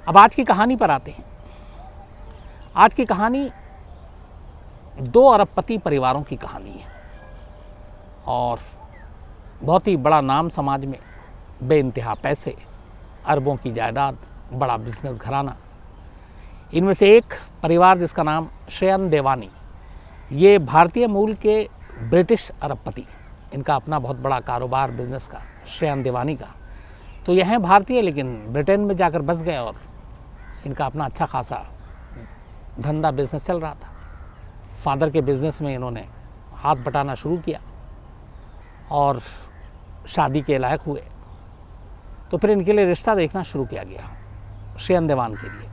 अब आज की कहानी पर आते हैं। आज की कहानी 2 अरबपति परिवारों की कहानी है और बहुत ही बड़ा नाम समाज में, बेइंतहा पैसे, अरबों की जायदाद, बड़ा बिजनेस घराना। इनमें से एक परिवार जिसका नाम श्रेयन देवानी, ये भारतीय मूल के ब्रिटिश अरबपति, इनका अपना बहुत बड़ा कारोबार बिजनेस का, श्रेयन देवानी का। तो यह हैं भारतीय लेकिन ब्रिटेन में जाकर बस गए और इनका अपना अच्छा खासा धंधा बिजनेस चल रहा था। फादर के बिजनेस में इन्होंने हाथ बटाना शुरू किया और शादी के लायक हुए। तो फिर इनके लिए रिश्ता देखना शुरू किया गया श्रेयन देवान के लिए।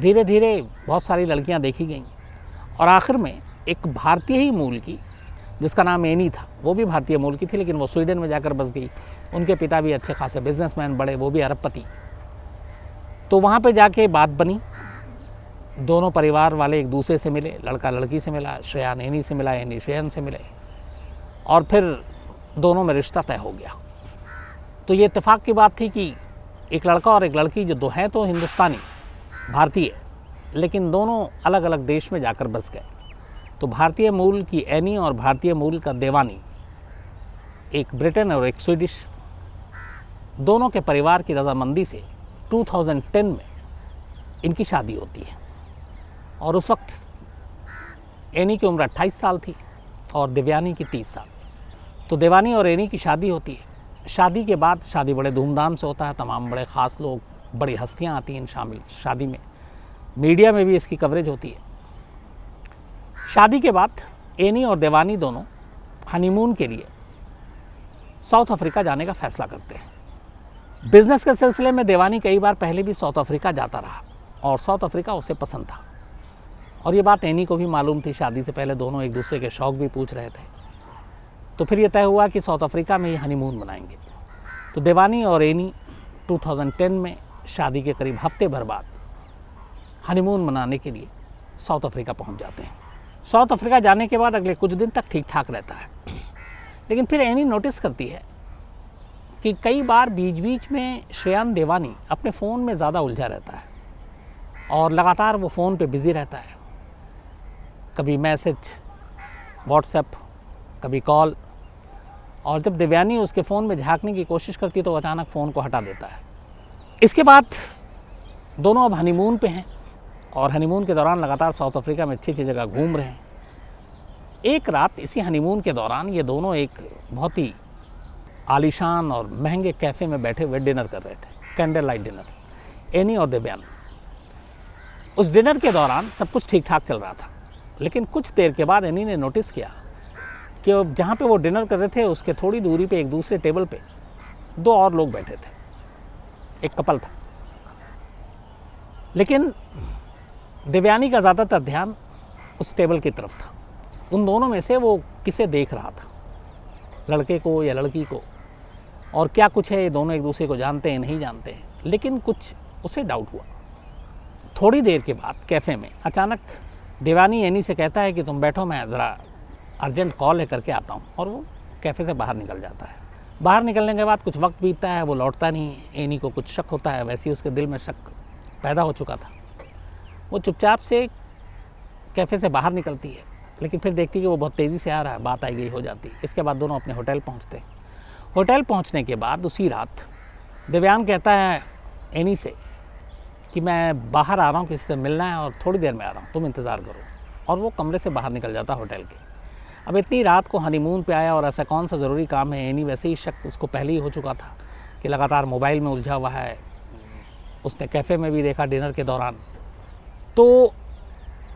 धीरे धीरे बहुत सारी लड़कियां देखी गईं और आखिर में एक भारतीय ही मूल की, जिसका नाम एनी था, वो भी भारतीय मूल की थी लेकिन वो स्वीडन में जाकर बस गई। उनके पिता भी अच्छे खासे बिजनेसमैन, बड़े, वो भी अरबपति। तो वहाँ पे जाके बात बनी, दोनों परिवार वाले एक दूसरे से मिले, लड़का लड़की से मिला, श्रेयान एनी से मिला, एनी श्रेयन से मिले और फिर दोनों में रिश्ता तय हो गया। तो ये इत्तेफाक की बात थी कि एक लड़का और एक लड़की, जो दो हैं तो हिंदुस्तानी, भारतीय, लेकिन दोनों अलग अलग देश में जाकर बस गए। तो भारतीय मूल की एनी और भारतीय मूल का देवानी, एक ब्रिटेन और एक स्वीडिश, दोनों के परिवार की रजामंदी से 2010 में इनकी शादी होती है। और उस वक्त एनी की उम्र 28 साल थी और देवयानी की 30 साल। तो देवानी और एनी की शादी होती है। शादी के बाद, शादी बड़े धूमधाम से होता है, तमाम बड़े ख़ास लोग, बड़ी हस्तियां आती हैं शामिल शादी में, मीडिया में भी इसकी कवरेज होती है। शादी के बाद एनी और देवानी दोनों हनीमून के लिए साउथ अफ्रीका जाने का फैसला करते हैं। बिजनेस के सिलसिले में देवानी कई बार पहले भी साउथ अफ्रीका जाता रहा और साउथ अफ्रीका उसे पसंद था और ये बात एनी को भी मालूम थी। शादी से पहले दोनों एक दूसरे के शौक भी पूछ रहे थे। तो फिर ये तय हुआ कि साउथ अफ्रीका में ही हनीमून मनाएंगे। तो देवानी और एनी 2010 में शादी के करीब हफ्ते भर बाद हनीमून मनाने के लिए साउथ अफ्रीका पहुंच जाते हैं। साउथ अफ्रीका जाने के बाद अगले कुछ दिन तक ठीक ठाक रहता है, लेकिन फिर एनी नोटिस करती है कि कई बार बीच बीच में श्रेयन देवानी अपने फ़ोन में ज़्यादा उलझा रहता है और लगातार वो फ़ोन पे बिज़ी रहता है। कभी मैसेज, व्हाट्सएप, कभी कॉल, और जब देवयानी उसके फ़ोन में झांकने की कोशिश करती है तो अचानक फ़ोन को हटा देता है। इसके बाद दोनों अब हनीमून पे हैं और हनीमून के दौरान लगातार साउथ अफ्रीका में अच्छी अच्छी जगह घूम रहे हैं। एक रात इसी हनीमून के दौरान ये दोनों एक बहुत ही आलीशान और महंगे कैफ़े में बैठे हुए डिनर कर रहे थे, कैंडल लाइट डिनर, एनी और देवयानी। उस डिनर के दौरान सब कुछ ठीक ठाक चल रहा था, लेकिन कुछ देर के बाद एनी ने नोटिस किया कि जहाँ पे वो डिनर कर रहे थे उसके थोड़ी दूरी पे एक दूसरे टेबल पे 2 और लोग बैठे थे, एक कपल था। लेकिन देवयानी का ज़्यादातर ध्यान उस टेबल की तरफ था। उन दोनों में से वो किसे देख रहा था, लड़के को या लड़की को, और क्या कुछ है, ये दोनों एक दूसरे को जानते हैं नहीं जानते हैं, लेकिन कुछ उसे डाउट हुआ। थोड़ी देर के बाद कैफ़े में अचानक देवानी एनी से कहता है कि तुम बैठो, मैं ज़रा अर्जेंट कॉल है करके आता हूँ, और वो कैफ़े से बाहर निकल जाता है। बाहर निकलने के बाद कुछ वक्त बीतता है, वो लौटता नहीं है। एनी को कुछ शक होता है, वैसे ही उसके दिल में शक पैदा हो चुका था। वो चुपचाप से कैफ़े से बाहर निकलती है, लेकिन फिर देखती है कि वो बहुत तेज़ी से आ रहा है, बात आई गई हो जाती है। इसके बाद दोनों अपने होटल पहुँचते हैं। होटल पहुँचने के बाद उसी रात देवयान कहता है एनी से कि मैं बाहर आ रहा हूँ, किसी से मिलना है और थोड़ी देर में आ रहा हूँ, तुम इंतज़ार करो। और वो कमरे से बाहर निकल जाता होटल के। अब इतनी रात को हनीमून पे आया और ऐसा कौन सा ज़रूरी काम है, एनी वैसे ही शक उसको पहले ही हो चुका था कि लगातार मोबाइल में उलझा हुआ है। उसने कैफ़े में भी देखा डिनर के दौरान। तो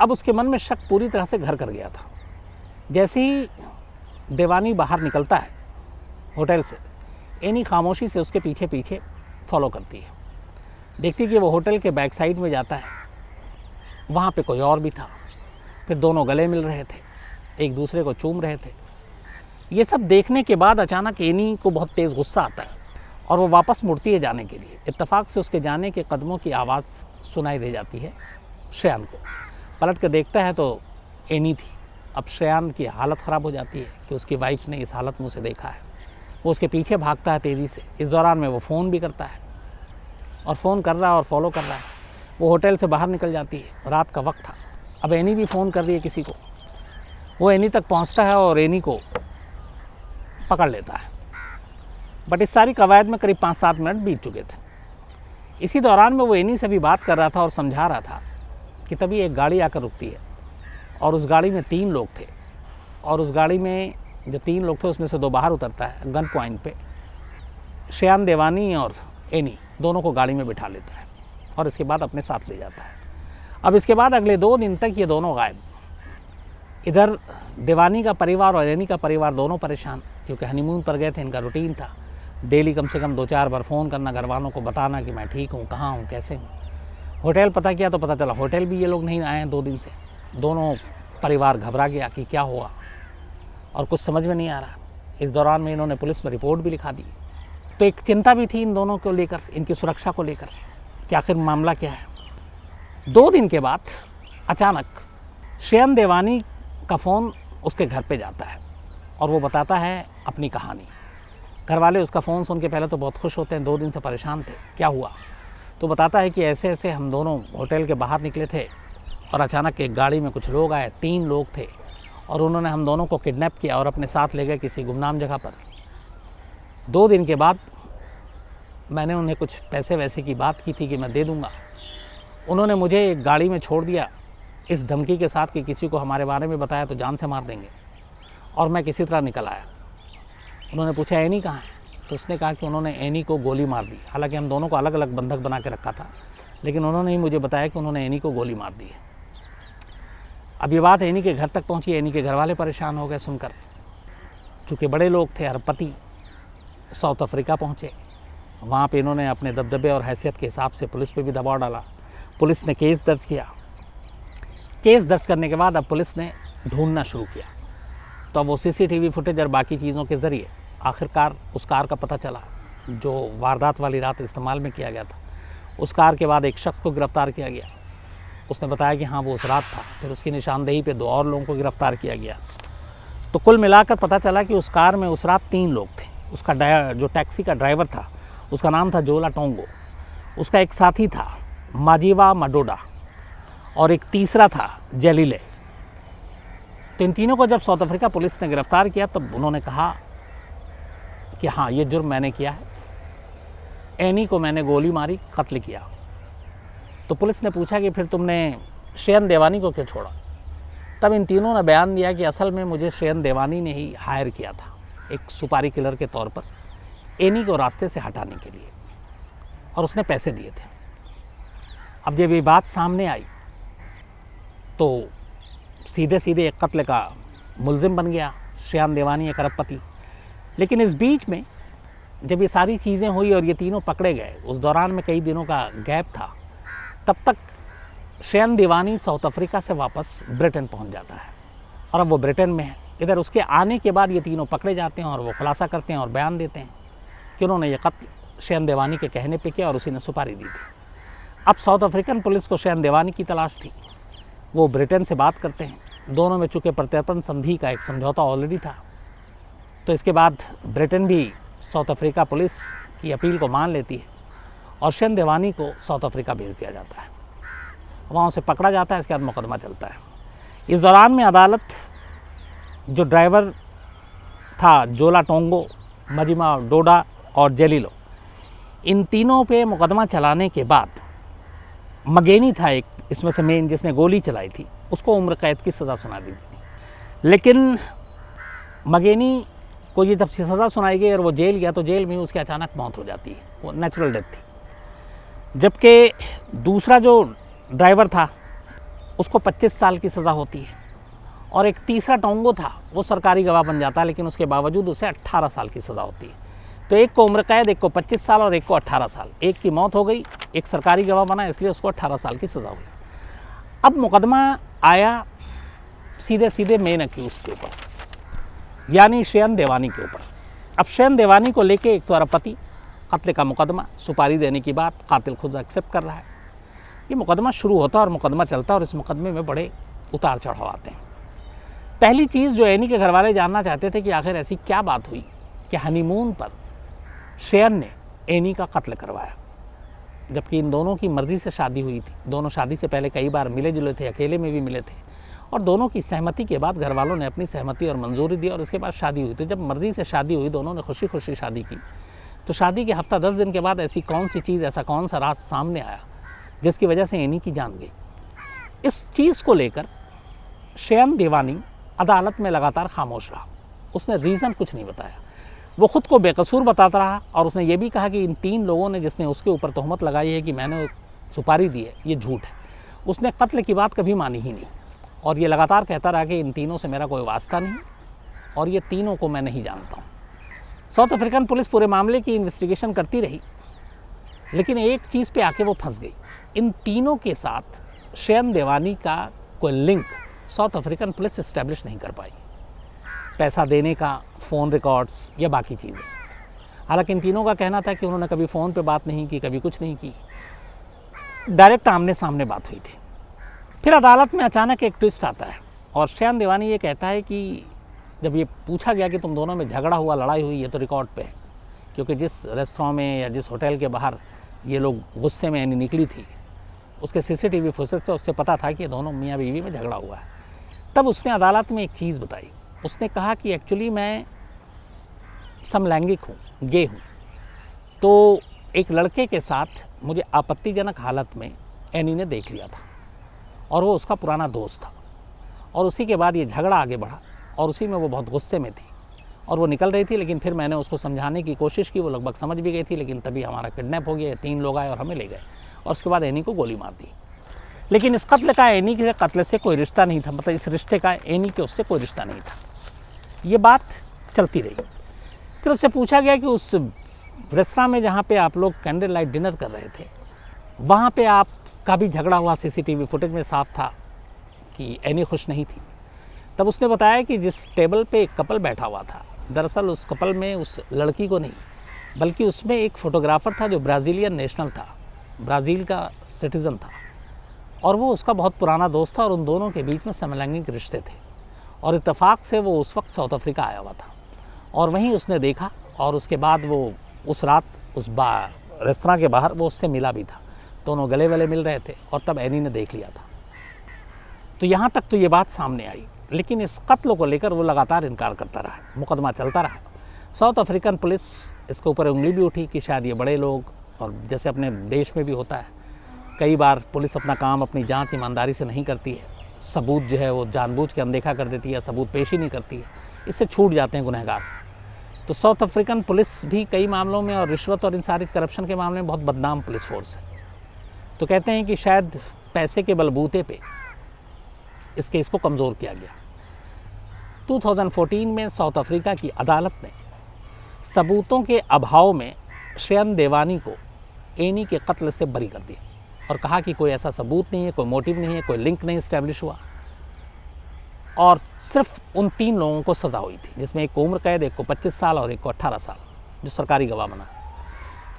अब उसके मन में शक पूरी तरह से घर कर गया था। जैसे ही देवानी बाहर निकलता है होटल से, एनी खामोशी से उसके पीछे पीछे फॉलो करती है। देखती कि वो होटल के बैक साइड में जाता है, वहाँ पे कोई और भी था। फिर दोनों गले मिल रहे थे, एक दूसरे को चूम रहे थे। ये सब देखने के बाद अचानक एनी को बहुत तेज़ गुस्सा आता है और वो वापस मुड़ती है जाने के लिए। इत्तेफाक से उसके जाने के कदमों की आवाज़ सुनाई दे जाती है श्रेयान को। पलट कर देखता है तो एनी थी। अब श्रेयान की हालत ख़राब हो जाती है कि उसकी वाइफ ने इस हालत में उसे देखा है। वो उसके पीछे भागता है तेज़ी से। इस दौरान में वो फ़ोन भी करता है और फ़ोन कर रहा है और फॉलो कर रहा है। वो होटल से बाहर निकल जाती है, रात का वक्त था। अब एनी भी फ़ोन कर रही है किसी को, वो एनी तक पहुंचता है और एनी को पकड़ लेता है। बट इस सारी कवायद में करीब 5-7 मिनट बीत चुके थे। इसी दौरान में वो एनी से भी बात कर रहा था और समझा रहा था कि तभी एक गाड़ी आकर रुकती है और उस गाड़ी में 3 लोग थे, और उस गाड़ी में जो 3 लोग थे उसमें से 2 बाहर उतरता है। गन पॉइंट पे श्याम देवानी और एनी दोनों को गाड़ी में बिठा लेता है और इसके बाद अपने साथ ले जाता है। अब इसके बाद अगले 2 दिन तक ये दोनों गायब। इधर देवानी का परिवार और एनी का परिवार दोनों परेशान, क्योंकि हनीमून पर गए थे, इनका रूटीन था डेली कम से कम 2-4 बार फ़ोन करना, घर वालों को बताना कि मैं ठीक हूँ, कहाँ हूँ, कैसे हूँ। होटल पता किया तो पता चला होटल भी ये लोग नहीं आए हैं 2 दिन से। दोनों परिवार घबरा गया कि क्या हुआ और कुछ समझ में नहीं आ रहा। इस दौरान में इन्होंने पुलिस में रिपोर्ट भी लिखा दी। तो एक चिंता भी थी इन दोनों को लेकर, इनकी सुरक्षा को लेकर कि आखिर मामला क्या है। 2 दिन के बाद अचानक श्याम देवानी का फ़ोन उसके घर पे जाता है और वो बताता है अपनी कहानी। घर वाले उसका फ़ोन सुन के पहले तो बहुत खुश होते हैं, 2 दिन से परेशान थे, क्या हुआ। तो बताता है कि ऐसे ऐसे हम दोनों होटल के बाहर निकले थे और अचानक एक गाड़ी में कुछ लोग आए, 3 लोग थे, और उन्होंने हम दोनों को किडनैप किया और अपने साथ ले गए किसी गुमनाम जगह पर। 2 दिन के बाद मैंने उन्हें कुछ पैसे वैसे की बात की थी कि मैं दे दूंगा। उन्होंने मुझे एक गाड़ी में छोड़ दिया इस धमकी के साथ कि किसी को हमारे बारे में बताया तो जान से मार देंगे, और मैं किसी तरह निकल आया। उन्होंने पूछा एनी कहाँ है, तो उसने कहा कि उन्होंने एनी को गोली मार दी। हालांकि हम दोनों को अलग अलग बंधक बना के रखा था, लेकिन उन्होंने ही मुझे बताया कि उन्होंने एनी को गोली मार दी है। अब ये बात एनी के घर तक पहुंची। एनी के घर वाले परेशान हो गए सुनकर। चूँकि बड़े लोग थे, अरबपति, साउथ अफ्रीका पहुँचे। वहाँ पे इन्होंने अपने दबदबे और हैसियत के हिसाब से पुलिस पे भी दबाव डाला। पुलिस ने केस दर्ज किया। केस दर्ज करने के बाद अब पुलिस ने ढूंढना शुरू किया। तो अब वो CCTV फुटेज और बाकी चीज़ों के ज़रिए आखिरकार उस कार का पता चला जो वारदात वाली रात इस्तेमाल में किया गया था। उस कार के बाद एक शख्स को गिरफ़्तार किया गया। उसने बताया कि हाँ वो उस रात था। फिर उसकी निशानदेही पे 2 और लोगों को गिरफ़्तार किया गया। तो कुल मिलाकर पता चला कि उस कार में उस रात 3 लोग थे। उसका जो टैक्सी का ड्राइवर था उसका नाम था जोला टोंगो, उसका एक साथी था माजीवा मडोडा, और एक तीसरा था जेलिले। तो इन तीनों को जब साउथ अफ्रीका पुलिस ने गिरफ़्तार किया तब उन्होंने कहा कि हाँ ये जुर्म मैंने किया है, एनी को मैंने गोली मारी, कत्ल किया। तो पुलिस ने पूछा कि फिर तुमने श्याम देवानी को क्यों छोड़ा। तब इन तीनों ने बयान दिया कि असल में मुझे श्याम देवानी ने ही हायर किया था एक सुपारी किलर के तौर पर एनी को रास्ते से हटाने के लिए, और उसने पैसे दिए थे। अब जब ये बात सामने आई तो सीधे सीधे एक कत्ल का मुलजिम बन गया श्याम देवानी, एक अरबपति। लेकिन इस बीच में जब ये सारी चीज़ें हुई और ये तीनों पकड़े गए, उस दौरान में कई दिनों का गैप था, तब तक श्याम देवानी साउथ अफ्रीका से वापस ब्रिटेन पहुंच जाता है और अब वो ब्रिटेन में है। इधर उसके आने के बाद ये तीनों पकड़े जाते हैं और वो खुलासा करते हैं और बयान देते हैं कि उन्होंने ये कत्ल श्याम देवानी के कहने पे किया और उसी ने सुपारी दी थी। अब साउथ अफ्रीकन पुलिस को श्याम देवानी की तलाश थी। वो ब्रिटेन से बात करते हैं। दोनों में चूँकि प्रत्यर्पण संधि का एक समझौता ऑलरेडी था, तो इसके बाद ब्रिटेन भी साउथ अफ्रीका पुलिस की अपील को मान लेती है और श्याम देवानी को साउथ अफ्रीका भेज दिया जाता है। वहाँ उसे पकड़ा जाता है। इसके बाद मुकदमा चलता है। इस दौरान में अदालत जो ड्राइवर था जोला टोंगो, मजिमा डोडा और जेलिलो, इन तीनों पे मुकदमा चलाने के बाद मगेनी था एक इसमें से मेन जिसने गोली चलाई थी, उसको उम्र कैद की सज़ा सुना दी थी। लेकिन मगेनी को ये जब सज़ा सुनाई गई और वो जेल गया तो जेल में उसकी अचानक मौत हो जाती है, वो नेचुरल डेथ थी। जबकि दूसरा जो ड्राइवर था उसको 25 साल की सज़ा होती है और एक तीसरा टोंगो था वो सरकारी गवाह बन जाता है, लेकिन उसके बावजूद उसे 18 साल की सज़ा होती है। तो एक को उम्र कैद, एक को 25 साल और एक को 18 साल। एक की मौत हो गई, एक सरकारी गवाह बना, इसलिए उसको 18 साल की सज़ा हुई। अब मुकदमा आया सीधे सीधे मेन अक्यूज के ऊपर, यानी श्याम देवानी के ऊपर। अब श्याम देवानी को लेके एक तो अरबपति, कत्ल का मुकदमा, सुपारी देने की बात, कातिल खुद एक्सेप्ट कर रहा है। ये मुकदमा शुरू होता है और मुकदमा चलता है और इस मुकदमे में बड़े उतार चढ़ाव आते हैं। पहली चीज़ जो एनी के घर वाले जानना चाहते थे कि आखिर ऐसी क्या बात हुई कि हनीमून पर श्याम ने एनी का कत्ल करवाया। जबकि इन दोनों की मर्ज़ी से शादी हुई थी। दोनों शादी से पहले कई बार मिले जुले थे, अकेले में भी मिले थे, और दोनों की सहमति के बाद घर वालों ने अपनी सहमति और मंजूरी दी और उसके बाद शादी हुई। तो जब मर्ज़ी से शादी हुई, दोनों ने खुशी खुशी शादी की, तो शादी के हफ्ता 10 दिन के बाद ऐसी कौन सी चीज़, ऐसा कौन सा राज सामने आया जिसकी वजह से एनी की जान गई। इस चीज़ को लेकर शयन देवानी अदालत में लगातार खामोश रहा। उसने रीज़न कुछ नहीं बताया। वो खुद को बेकसूर बताता रहा और उसने ये भी कहा कि इन 3 लोगों ने जिसने उसके ऊपर तोहमत लगाई है कि मैंने सुपारी दी है, ये झूठ है। उसने कत्ल की बात कभी मानी ही नहीं और ये लगातार कहता रहा कि इन तीनों से मेरा कोई वास्ता नहीं और ये तीनों को मैं नहीं जानता हूँ। साउथ अफ्रीकन पुलिस पूरे मामले की इन्वेस्टिगेशन करती रही, लेकिन एक चीज़ पे आके वो फंस गई। इन तीनों के साथ शयन देवानी का कोई link south African police establish नहीं कर पाई, पैसा देने का, फ़ोन रिकॉर्ड्स या बाकी चीज़ें। हालांकि इन तीनों का कहना था कि उन्होंने कभी फ़ोन पे बात नहीं की, कभी कुछ नहीं की, डायरेक्ट आमने सामने बात हुई थी। फिर अदालत में अचानक एक ट्विस्ट आता है और शयन देवानी ये कहता है कि जब ये पूछा गया कि तुम दोनों में झगड़ा हुआ, लड़ाई हुई, ये तो रिकॉर्ड पे है, क्योंकि जिस रेस्टोरेंट में या जिस होटल के बाहर ये लोग गुस्से में निकली थी, उसके सीसीटीवी फुटेज से उससे पता था कि ये दोनों मियाँ बीवी में झगड़ा हुआ है। तब उसने अदालत में एक चीज़ बताई। उसने कहा कि एक्चुअली मैं समलैंगिक हूँ, गे हूँ। तो एक लड़के के साथ मुझे आपत्तिजनक हालत में एनी ने देख लिया था और वो उसका पुराना दोस्त था, और उसी के बाद ये झगड़ा आगे बढ़ा और उसी में वो बहुत गुस्से में थी और वो निकल रही थी। लेकिन फिर मैंने उसको समझाने की कोशिश की, वो लगभग समझ भी गई थी, लेकिन तभी हमारा किडनैप हो गया। 3 लोग आए और हमें ले गए और उसके बाद एनी को गोली मार दी। लेकिन इस कत्ल का एनी के कत्ल से कोई रिश्ता नहीं था, मतलब इस रिश्ते का एनी के उससे कोई रिश्ता नहीं था। ये बात चलती रही। फिर उससे पूछा गया कि उस रेस्तरां में जहाँ पे आप लोग कैंडल लाइट डिनर कर रहे थे, वहाँ पे आपका भी झगड़ा हुआ, सीसीटीवी फुटेज में साफ था कि एनी खुश नहीं थी। तब उसने बताया कि जिस टेबल पे एक कपल बैठा हुआ था, दरअसल उस कपल में उस लड़की को नहीं, बल्कि उसमें एक फ़ोटोग्राफ़र था जो ब्राज़ीलियन नेशनल था, ब्राज़ील का सिटीज़न था, और वो उसका बहुत पुराना दोस्त था और उन दोनों के बीच में समलैंगिक रिश्ते थे। और इत्तेफाक से वो उस वक्त साउथ अफ्रीका आया हुआ था और वहीं उसने देखा और उसके बाद वो उस रात उस रेस्तरां के बाहर वो उससे मिला भी था। दोनों गले वले मिल रहे थे और तब एनी ने देख लिया था। तो यहाँ तक तो ये बात सामने आई, लेकिन इस कत्ल को लेकर वो लगातार इनकार करता रहा, मुकदमा चलता रहा। साउथ अफ्रीकन पुलिस इसके ऊपर उंगली भी उठी कि शायद ये बड़े लोग, और जैसे अपने देश में भी होता है, कई बार पुलिस अपना काम, अपनी जांच ईमानदारी से नहीं करती है, सबूत जो है वो जानबूझ के अनदेखा कर देती है, सबूत पेश ही नहीं करती है, इससे छूट जाते हैं गुनहगार। तो साउथ अफ्रीकन पुलिस भी कई मामलों में और रिश्वत और इन सारी करप्शन के मामले में बहुत बदनाम पुलिस फोर्स है। तो कहते हैं कि शायद पैसे के बलबूते पे इस केस को कमज़ोर किया गया। 2014 में साउथ अफ्रीका की अदालत ने सबूतों के अभाव में शयन देवानी को एनी के कत्ल से बरी कर दिया और कहा कि कोई ऐसा सबूत नहीं है, कोई मोटिव नहीं है, कोई लिंक नहीं इस्टेब्लिश हुआ, और सिर्फ उन 3 लोगों को सज़ा हुई थी, जिसमें एक को उम्र कैद, एक को 25 साल और एक को 18 साल, जो सरकारी गवाह बना।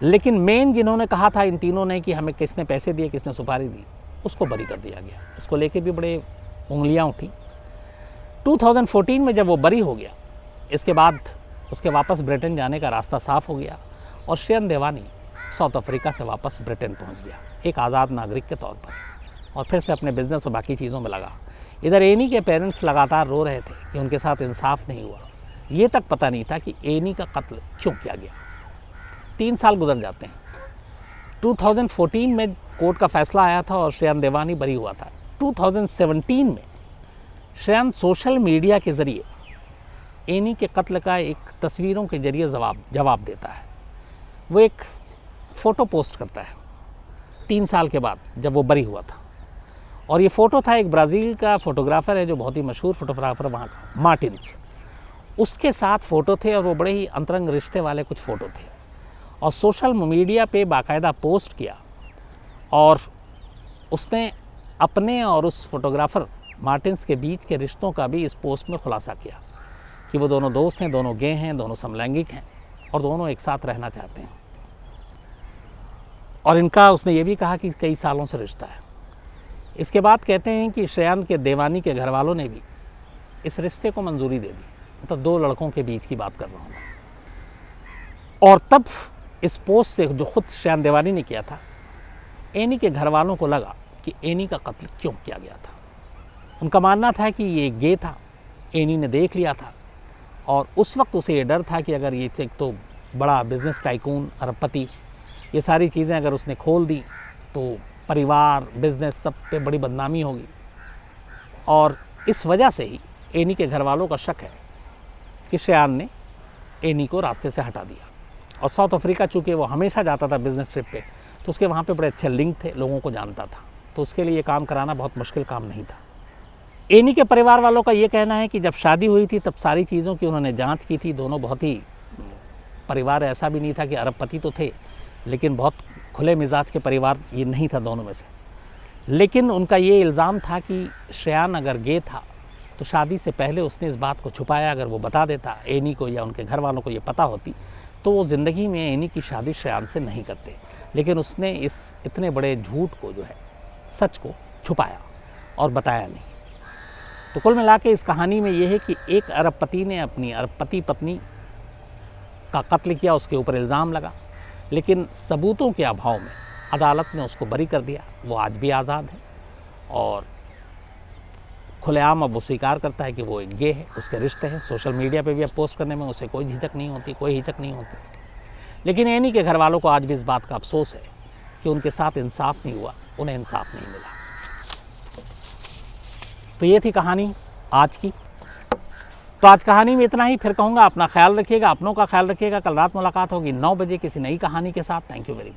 लेकिन मेन जिन्होंने कहा था इन तीनों ने कि हमें किसने पैसे दिए, किसने सुपारी दी, उसको बरी कर दिया गया। इसको लेके भी बड़े उंगलियां उठी। 2014 में जब वो बरी हो गया, इसके बाद उसके वापस ब्रिटेन जाने का रास्ता साफ हो गया और शयन देवानी साउथ अफ्रीका से वापस ब्रिटेन पहुंच गया एक आज़ाद नागरिक के तौर पर, और फिर से अपने बिजनेस और बाकी चीज़ों में लगा। इधर एनी के पेरेंट्स लगातार रो रहे थे कि उनके साथ इंसाफ नहीं हुआ। ये तक पता नहीं था कि एनी का कत्ल क्यों किया गया। 3 साल गुजर जाते हैं। 2014 में कोर्ट का फैसला आया था और शयन देवानी बरी हुआ था। 2017 में शयन सोशल मीडिया के ज़रिए एनी के कत्ल का एक तस्वीरों के ज़रिए जवाब देता है। वो एक फ़ोटो पोस्ट करता है 3 साल के बाद जब वो बरी हुआ था, और ये फ़ोटो था एक ब्राज़ील का फ़ोटोग्राफ़र है जो बहुत ही मशहूर फ़ोटोग्राफ़र वहाँ का, मार्टिन्स, उसके साथ फ़ोटो थे और वो बड़े ही अंतरंग रिश्ते वाले कुछ फ़ोटो थे, और सोशल मीडिया पे बाकायदा पोस्ट किया। और उसने अपने और उस फोटोग्राफ़र मार्टिन्स के बीच के रिश्तों का भी इस पोस्ट में खुलासा किया कि वो दोनों दोस्त हैं, दोनों गे हैं, दोनों समलैंगिक हैं और दोनों एक साथ रहना चाहते हैं। और इनका उसने ये भी कहा कि कई सालों से रिश्ता है। इसके बाद कहते हैं कि शयन के देवानी के घर वालों ने भी इस रिश्ते को मंजूरी दे दी, मतलब 2 लड़कों के बीच की बात कर रहा हूँ। और तब इस पोस्ट से जो खुद शयन देवानी ने किया था, एनी के घर वालों को लगा कि एनी का कत्ल क्यों किया गया था। उनका मानना था कि ये गे था, एनी ने देख लिया था और उस वक्त उसे ये डर था कि अगर ये एक तो बड़ा बिजनेस टाइकून, अरबपति, ये सारी चीज़ें अगर उसने खोल दी तो परिवार, बिजनेस सब पे बड़ी बदनामी होगी। और इस वजह से ही एनी के घर वालों का शक है कि श्रेयान ने एनी को रास्ते से हटा दिया। और साउथ अफ्रीका चूँकि वो हमेशा जाता था बिजनेस ट्रिप पे, तो उसके वहाँ पे बड़े अच्छे लिंक थे, लोगों को जानता था, तो उसके लिए ये काम कराना बहुत मुश्किल काम नहीं था। एनी के परिवार वालों का ये कहना है कि जब शादी हुई थी तब सारी चीज़ों की उन्होंने जांच की थी। दोनों बहुत ही, परिवार ऐसा भी नहीं था कि अरबपति तो थे, लेकिन बहुत खुले मिजाज के परिवार ये नहीं था दोनों में से। लेकिन उनका ये इल्ज़ाम था कि श्रेयान अगर गे था तो शादी से पहले उसने इस बात को छुपाया। अगर वो बता देता एनी को या उनके घर वालों को ये पता होती तो वो ज़िंदगी में एनी की शादी श्रेयान से नहीं करते। लेकिन उसने इस इतने बड़े झूठ को जो है, सच को छुपाया और बताया नहीं। तो कुल मिला के इस कहानी में ये है कि एक अरबपति ने अपनी अरबपति पत्नी का कत्ल किया, उसके ऊपर इल्ज़ाम लगा, लेकिन सबूतों के अभाव में अदालत ने उसको बरी कर दिया। वो आज भी आज़ाद है और खुलेआम अब वो स्वीकार करता है कि वो एक गे है, उसके रिश्ते हैं। सोशल मीडिया पे भी अब पोस्ट करने में उसे कोई झिझक नहीं होती, कोई हिचक नहीं होती। लेकिन एनी के घर वालों को आज भी इस बात का अफसोस है कि उनके साथ इंसाफ नहीं हुआ, उन्हें इंसाफ नहीं मिला। तो ये थी कहानी आज की। तो आज कहानी में इतना ही। फिर कहूँगा अपना ख्याल रखिएगा, अपनों का ख्याल रखिएगा। कल रात मुलाकात होगी 9 बजे किसी नई कहानी के साथ। Thank you very much.